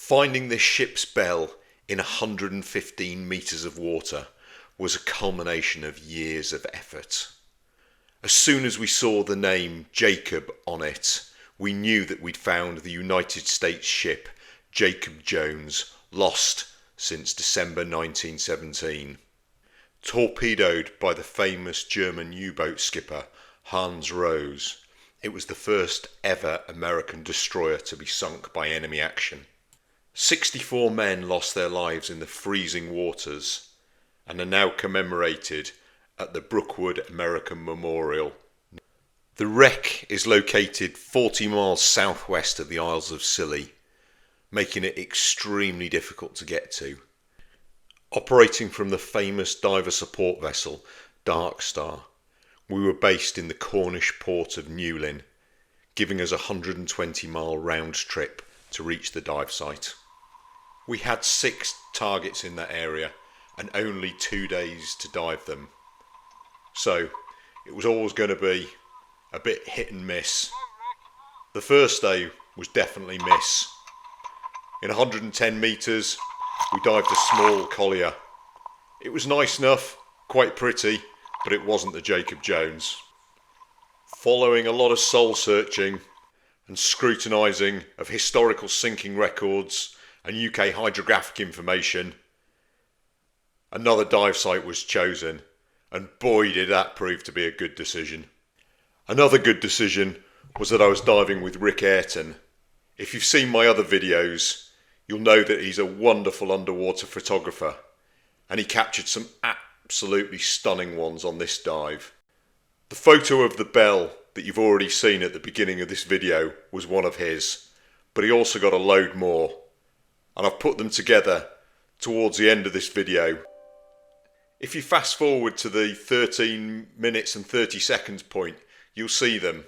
Finding this ship's bell in 115 metres of water was a culmination of years of effort. As soon as we saw the name Jacob on it, we knew that we'd found the United States ship Jacob Jones, lost since December 1917. Torpedoed by the famous German U-boat skipper Hans Rose, it was the first ever American destroyer to be sunk by enemy action. 64 men lost their lives in the freezing waters and are now commemorated at the Brookwood American Memorial. The wreck is located 40 miles southwest of the Isles of Scilly, making it extremely difficult to get to. Operating from the famous diver support vessel Darkstar, we were based in the Cornish port of Newlyn, giving us a 120-mile round trip to reach the dive site. We had 6 targets in that area and only 2 days to dive them. So it was always going to be a bit hit and miss. The first day was definitely miss. In 110 metres, we dived a small collier. It was nice enough, quite pretty, but it wasn't the Jacob Jones. Following a lot of soul searching and scrutinising of historical sinking records and UK hydrographic information, another dive site was chosen, and boy did that prove to be a good decision. Another good decision was that I was diving with Rick Ayrton. If you've seen my other videos, you'll know that he's a wonderful underwater photographer, and he captured some absolutely stunning ones on this dive. The photo of the bell that you've already seen at the beginning of this video was one of his, but he also got a load more, and I've put them together towards the end of this video. If you fast forward to the 13 minutes and 30 seconds point, you'll see them.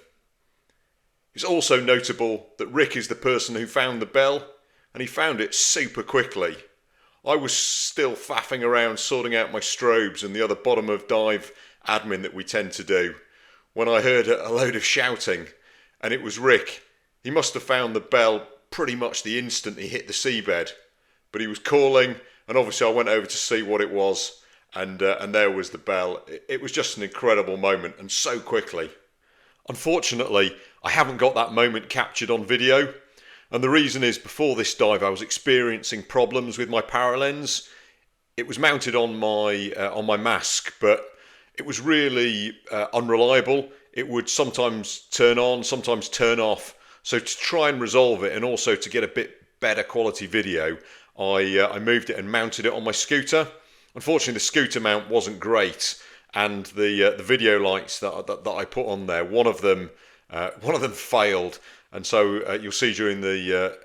It's also notable that Rick is the person who found the bell, and he found it super quickly. I was still faffing around sorting out my strobes and the other bottom of dive admin that we tend to do when I heard a load of shouting, and it was Rick. He must have found the bell pretty much the instant he hit the seabed, but he was calling, and obviously I went over to see what it was, and there was the bell. It was just an incredible moment, and so quickly. Unfortunately, I haven't got that moment captured on video, and the reason is before this dive I was experiencing problems with my power lens. It was mounted on my mask, but it was really unreliable. It would sometimes turn on, sometimes turn off. So to try and resolve it, and also to get a bit better quality video, I moved it and mounted it on my scooter. Unfortunately, the scooter mount wasn't great, and the video lights that I put on there, one of them failed, and so you'll see during the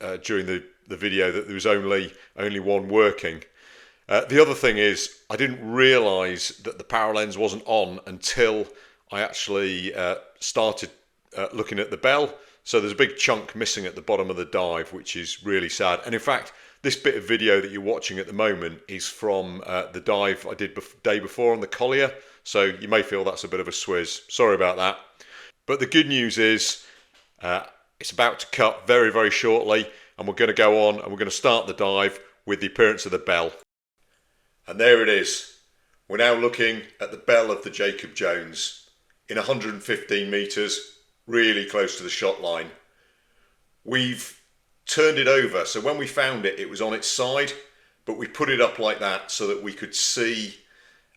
video that there was only one working. The other thing is I didn't realise that the power lens wasn't on until I actually started looking at the bell. So there's a big chunk missing at the bottom of the dive, which is really sad. And in fact, this bit of video that you're watching at the moment is from the dive I did day before on the collier. So you may feel that's a bit of a swizz. Sorry about that. But the good news is it's about to cut very, very shortly, and we're going to go on and we're going to start the dive with the appearance of the bell. And there it is. We're now looking at the bell of the Jacob Jones in 115 metres, really close to the shot line. We've turned it over, so when we found it, it was on its side, but we put it up like that so that we could see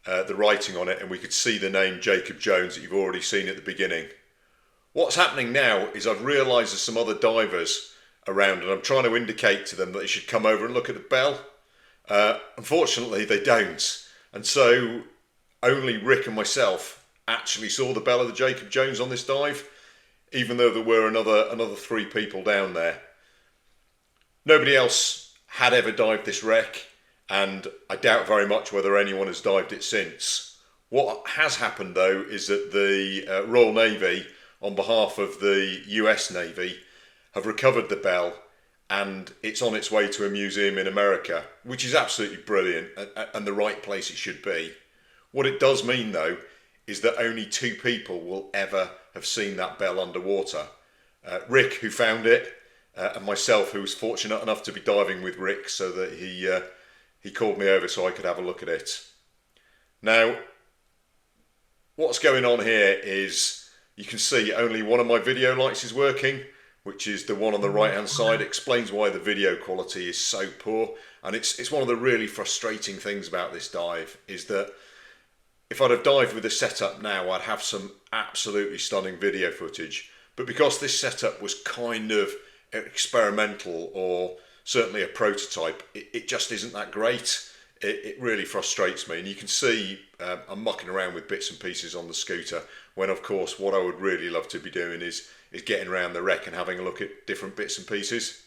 the writing on it, and we could see the name Jacob Jones that you've already seen at the beginning. What's happening now is I've realised there's some other divers around, and I'm trying to indicate to them that they should come over and look at the bell. Unfortunately, they don't, and so only Rick and myself actually saw the bell of the Jacob Jones on this dive, even though there were another 3 people down there. Nobody else had ever dived this wreck, and I doubt very much whether anyone has dived it since. What has happened though is that the Royal Navy, on behalf of the US Navy, have recovered the bell, and it's on its way to a museum in America, which is absolutely brilliant and the right place it should be. What it does mean though is that only 2 people will ever have seen that bell underwater. Rick, who found it, and myself, who was fortunate enough to be diving with Rick, so that he called me over so I could have a look at it. Now, what's going on here is you can see only one of my video lights is working, which is the one on the right hand side. It explains why the video quality is so poor, and it's one of the really frustrating things about this dive is that if I'd have dived with this setup now, I'd have some absolutely stunning video footage, but because this setup was kind of experimental, or certainly a prototype, it just isn't that great. It really frustrates me, and you can see I'm mucking around with bits and pieces on the scooter, when of course what I would really love to be doing is getting around the wreck and having a look at different bits and pieces.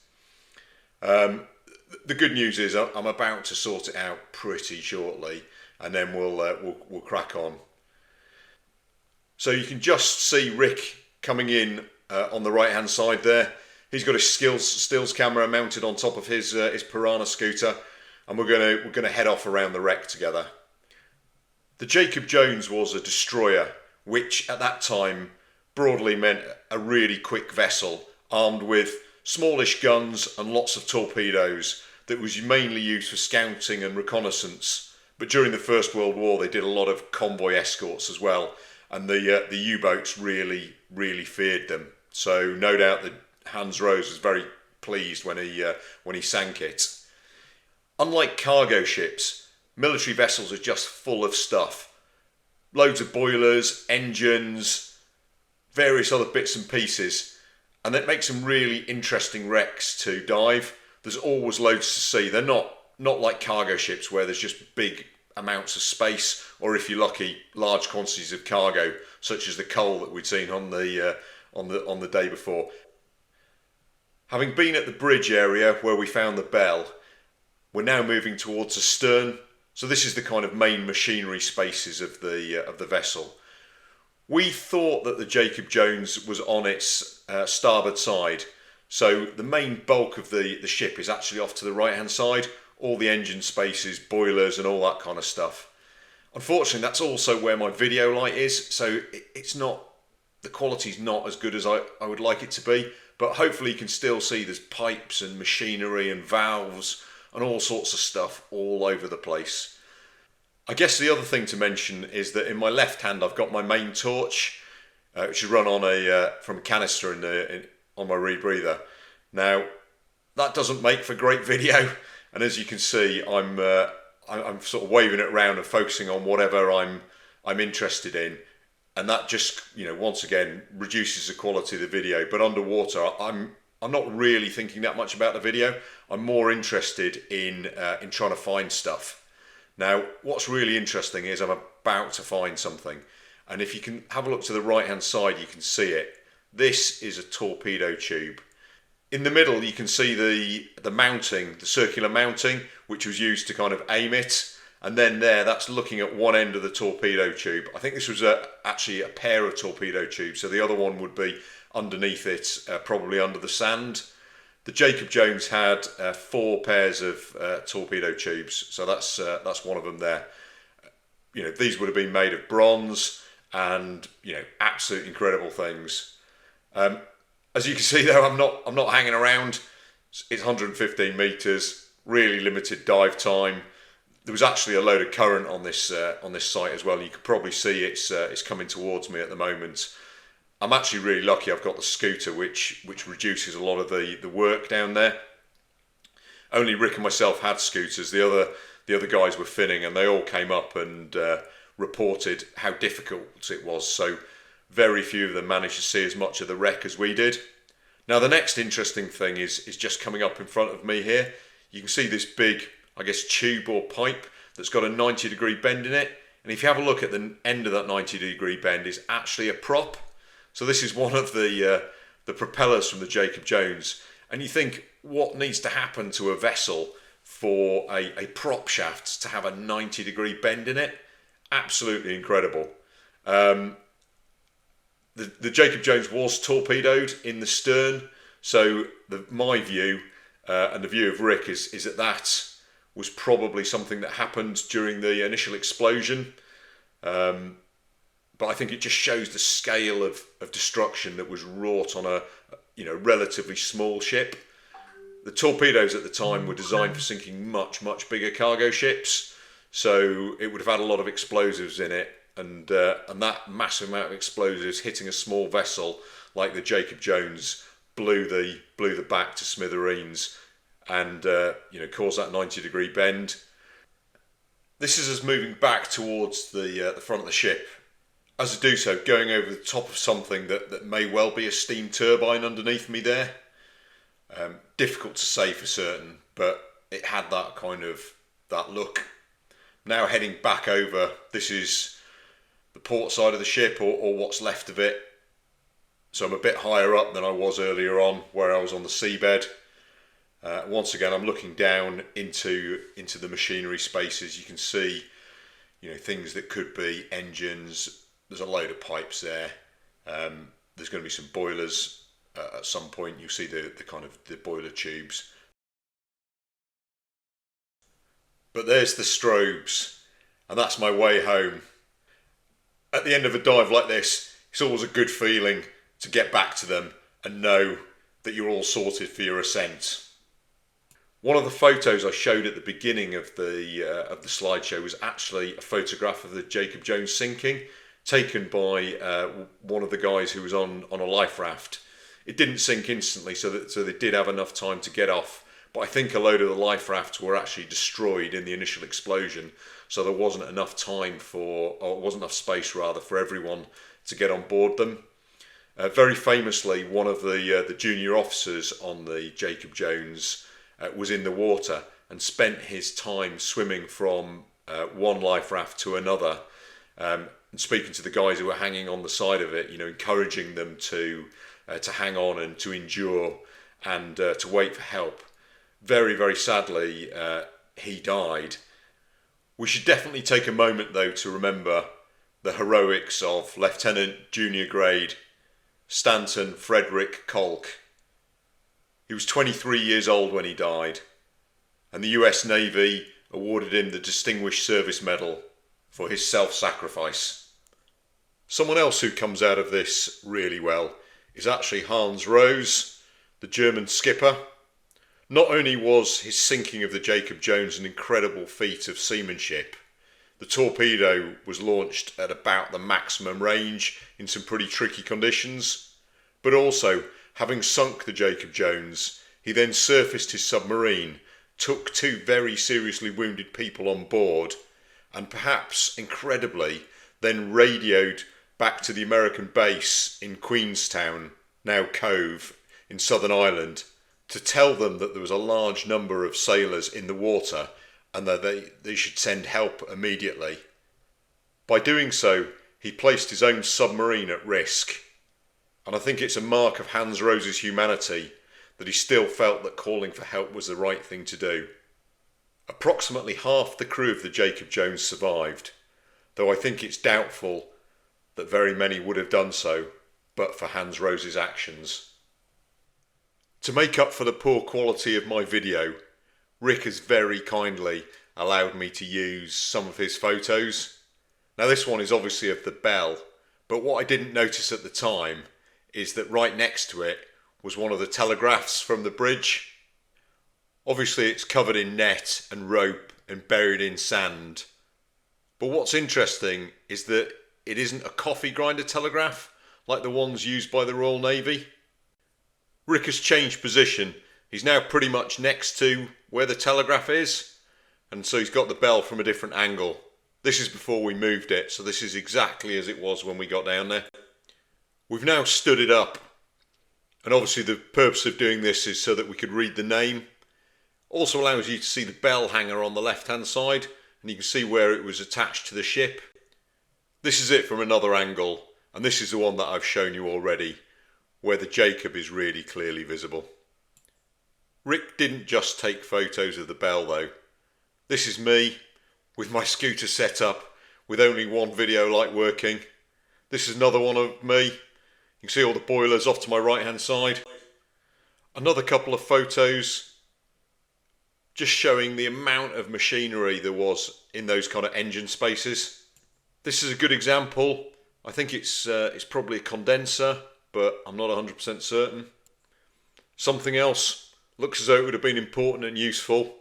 The good news is I'm about to sort it out pretty shortly, and then we'll crack on. So you can just see Rick coming in on the right hand side there. He's got his stills camera mounted on top of his Piranha scooter, and we're gonna head off around the wreck together. The Jacob Jones was a destroyer, which at that time broadly meant a really quick vessel armed with smallish guns and lots of torpedoes that was mainly used for scouting and reconnaissance. But during the First World War, they did a lot of convoy escorts as well, and the U-boats really feared them. So no doubt that Hans Rose was very pleased when he sank it. Unlike cargo ships, military vessels are just full of stuff. Loads of boilers, engines, various other bits and pieces, and that makes them really interesting wrecks to dive. There's always loads to see. They're not like cargo ships where there's just big amounts of space, or if you're lucky, large quantities of cargo, such as the coal that we'd seen on the day before. Having been at the bridge area where we found the bell, we're now moving towards the stern. So this is the kind of main machinery spaces of the vessel. We thought that the Jacob Jones was on its starboard side, so the main bulk of the ship is actually off to the right hand side, all the engine spaces, boilers and all that kind of stuff. Unfortunately, that's also where my video light is, so it's not, the quality's not as good as I would like it to be, but hopefully you can still see there's pipes and machinery and valves and all sorts of stuff all over the place. I guess the other thing to mention is that in my left hand I've got my main torch, which is run on from a canister on my rebreather. Now that doesn't make for great video, and as you can see I'm sort of waving it around and focusing on whatever I'm interested in, and that just, once again reduces the quality of the video. But underwater I'm not really thinking that much about the video. I'm more interested in trying to find stuff. Now, what's really interesting is I'm about to find something, and if you can have a look to the right hand side, you can see it. This is a torpedo tube. In the middle you can see the mounting, the circular mounting, which was used to kind of aim it, and then that's looking at one end of the torpedo tube. I think this was actually a pair of torpedo tubes, so the other one would be underneath it, probably under the sand. The Jacob Jones had 4 pairs of torpedo tubes, so that's one of them there. These would have been made of bronze, and absolute incredible things. As you can see though, I'm not hanging around. It's 115 meters, really limited dive time. There was actually a load of current on this site as well. You can probably see it's coming towards me at the moment. I'm actually really lucky I've got the scooter, which reduces a lot of the work down there. Only Rick and myself had scooters. The other guys were finning, and they all came up and reported how difficult it was. So very few of them managed to see as much of the wreck as we did. Now the next interesting thing is just coming up in front of me here. You can see this big, I guess, tube or pipe that's got a 90-degree bend in it. And if you have a look at the end of that 90-degree bend, is actually a prop. So this is one of the propellers from the Jacob Jones, and you think, what needs to happen to a vessel for a prop shaft to have a 90-degree bend in it? Absolutely incredible. The Jacob Jones was torpedoed in the stern, so my view and the view of Rick is that was probably something that happened during the initial explosion. But I think it just shows the scale of destruction that was wrought on a relatively small ship. The torpedoes at the time were designed for sinking much, much bigger cargo ships, so it would have had a lot of explosives in it, and that massive amount of explosives hitting a small vessel like the Jacob Jones blew the back to smithereens, and caused that 90-degree bend. This is us moving back towards the front of the ship. As I do so, going over the top of something that may well be a steam turbine underneath me there. Difficult to say for certain, but it had that look. Now heading back over, this is the port side of the ship, or what's left of it. So I'm a bit higher up than I was earlier on, where I was on the seabed. Once again, I'm looking down into the machinery spaces. You can see, things that could be engines. There's a load of pipes there. There's going to be some boilers. At some point, you'll see the boiler tubes. But there's the strobes, and that's my way home. At the end of a dive like this, it's always a good feeling to get back to them and know that you're all sorted for your ascent. One of the photos I showed at the beginning of the slideshow was actually a photograph of the Jacob Jones sinking, taken by one of the guys who was on a life raft. It didn't sink instantly, so they did have enough time to get off. But I think a load of the life rafts were actually destroyed in the initial explosion, so there wasn't enough space for everyone to get on board them. Very famously, one of the junior officers on the Jacob Jones was in the water and spent his time swimming from one life raft to another, and speaking to the guys who were hanging on the side of it, encouraging them to hang on and to endure and to wait for help. Very, very sadly, he died. We should definitely take a moment, though, to remember the heroics of Lieutenant Junior Grade Stanton Frederick Kalk. He was 23 years old when he died, and the US Navy awarded him the Distinguished Service Medal for his self-sacrifice. Someone else who comes out of this really well is actually Hans Rose, the German skipper. Not only was his sinking of the Jacob Jones an incredible feat of seamanship, the torpedo was launched at about the maximum range in some pretty tricky conditions, but also, having sunk the Jacob Jones, he then surfaced his submarine, took 2 very seriously wounded people on board, and perhaps, incredibly, then radioed back to the American base in Queenstown, now Cove, in Southern Ireland, to tell them that there was a large number of sailors in the water and that they should send help immediately. By doing so, he placed his own submarine at risk. And I think it's a mark of Hans Rose's humanity that he still felt that calling for help was the right thing to do. Approximately half the crew of the Jacob Jones survived, though I think it's doubtful that very many would have done so but for Hans Rose's actions. To make up for the poor quality of my video, Rick has very kindly allowed me to use some of his photos. Now this one is obviously of the bell, but what I didn't notice at the time is that right next to it was one of the telegraphs from the bridge. Obviously it's covered in net and rope and buried in sand. But what's interesting is that it isn't a coffee grinder telegraph like the ones used by the Royal Navy. Rick has changed position. He's now pretty much next to where the telegraph is, and so he's got the bell from a different angle. This is before we moved it, so this is exactly as it was when we got down there. We've now stood it up, and obviously the purpose of doing this is so that we could read the name. Also allows you to see the bell hanger on the left hand side, and you can see where it was attached to the ship. This is it from another angle, and this is the one that I've shown you already, where the Jacob is really clearly visible. Rick didn't just take photos of the bell though. This is me, with my scooter set up, with only one video light working. This is another one of me. You can see all the boilers off to my right hand side. Another couple of photos, just showing the amount of machinery there was in those kind of engine spaces. This is a good example. I think it's probably a condenser, but I'm not 100% certain. Something else, Looks as though it would have been important and useful.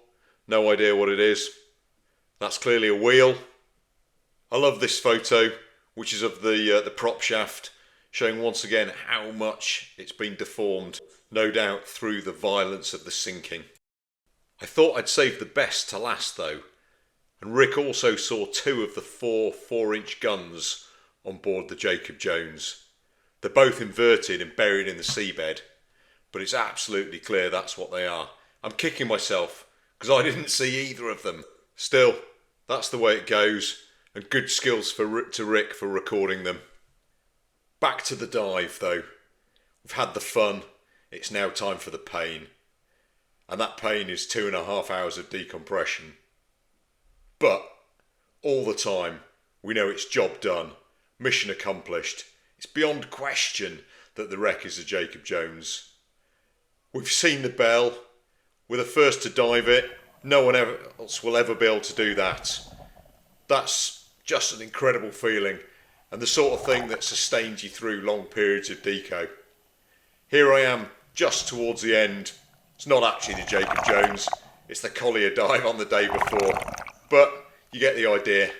No idea what it is. That's clearly a wheel. I love this photo, which is of the prop shaft, showing once again how much it's been deformed, no doubt through the violence of the sinking. I thought I'd save the best to last though, and Rick also saw 2 of the 4 4-inch guns on board the Jacob Jones. They're both inverted and buried in the seabed, but it's absolutely clear that's what they are. I'm kicking myself because I didn't see either of them. Still, that's the way it goes, and good skills to Rick for recording them. Back to the dive though. We've had the fun, it's now time for the pain. And that pain is 2.5 hours of decompression. But all the time, we know it's job done, mission accomplished. It's beyond question that the wreck is the Jacob Jones. We've seen the bell. We're the first to dive it. No one else will ever be able to do that. That's just an incredible feeling, and the sort of thing that sustains you through long periods of deco. Here I am, just towards the end. It's not actually the Jacob Jones, it's the Collier dive on the day before, but you get the idea.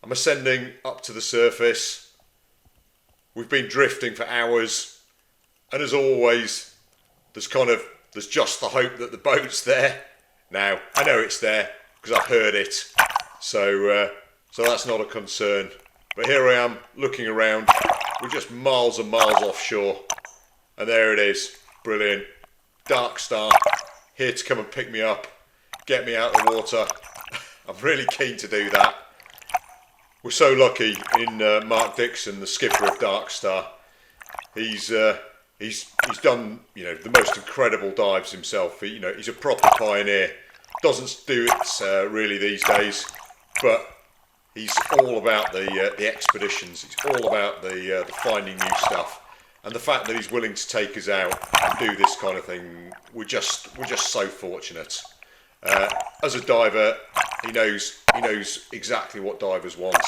I'm ascending up to the surface. We've been drifting for hours, and as always, there's just the hope that the boat's there. Now, I know it's there because I've heard it, so that's not a concern. But here I am, looking around. We're just miles and miles offshore, and there it is. Brilliant. Darkstar, here to come and pick me up, get me out of the water. I'm really keen to do that. We're so lucky in Mark Dixon, the skipper of Darkstar. He's done the most incredible dives himself. He's a proper pioneer. Doesn't do it really these days, but he's all about the expeditions. He's all about the finding new stuff. And the fact that he's willing to take us out and do this kind of thing, we're just so fortunate. As a diver, he knows exactly what divers want.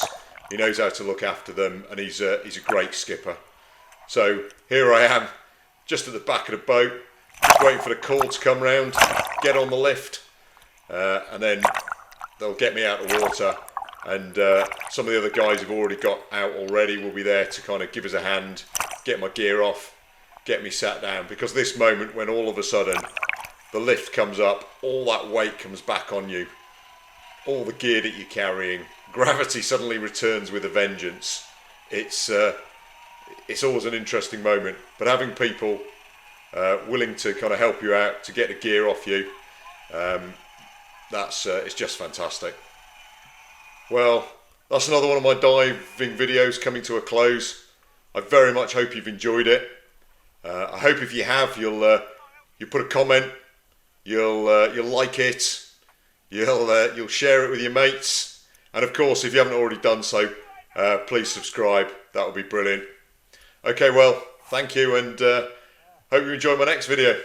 He knows how to look after them, and he's a great skipper. So here I am, just at the back of the boat, just waiting for the call to come round, get on the lift, and then they'll get me out of water. And some of the other guys who've already got out already will be there to kind of give us a hand, get my gear off, get me sat down, because this moment when all of a sudden the lift comes up, all that weight comes back on you, all the gear that you're carrying, gravity suddenly returns with a vengeance. It's always an interesting moment, but having people willing to kind of help you out, to get the gear off you, it's just fantastic. Well, that's another one of my diving videos coming to a close. I very much hope you've enjoyed it. I hope if you have, you'll put a comment, you'll like it, you'll share it with your mates, and of course, if you haven't already done so, please subscribe. That would be brilliant. Okay, well, thank you, and hope you enjoy my next video.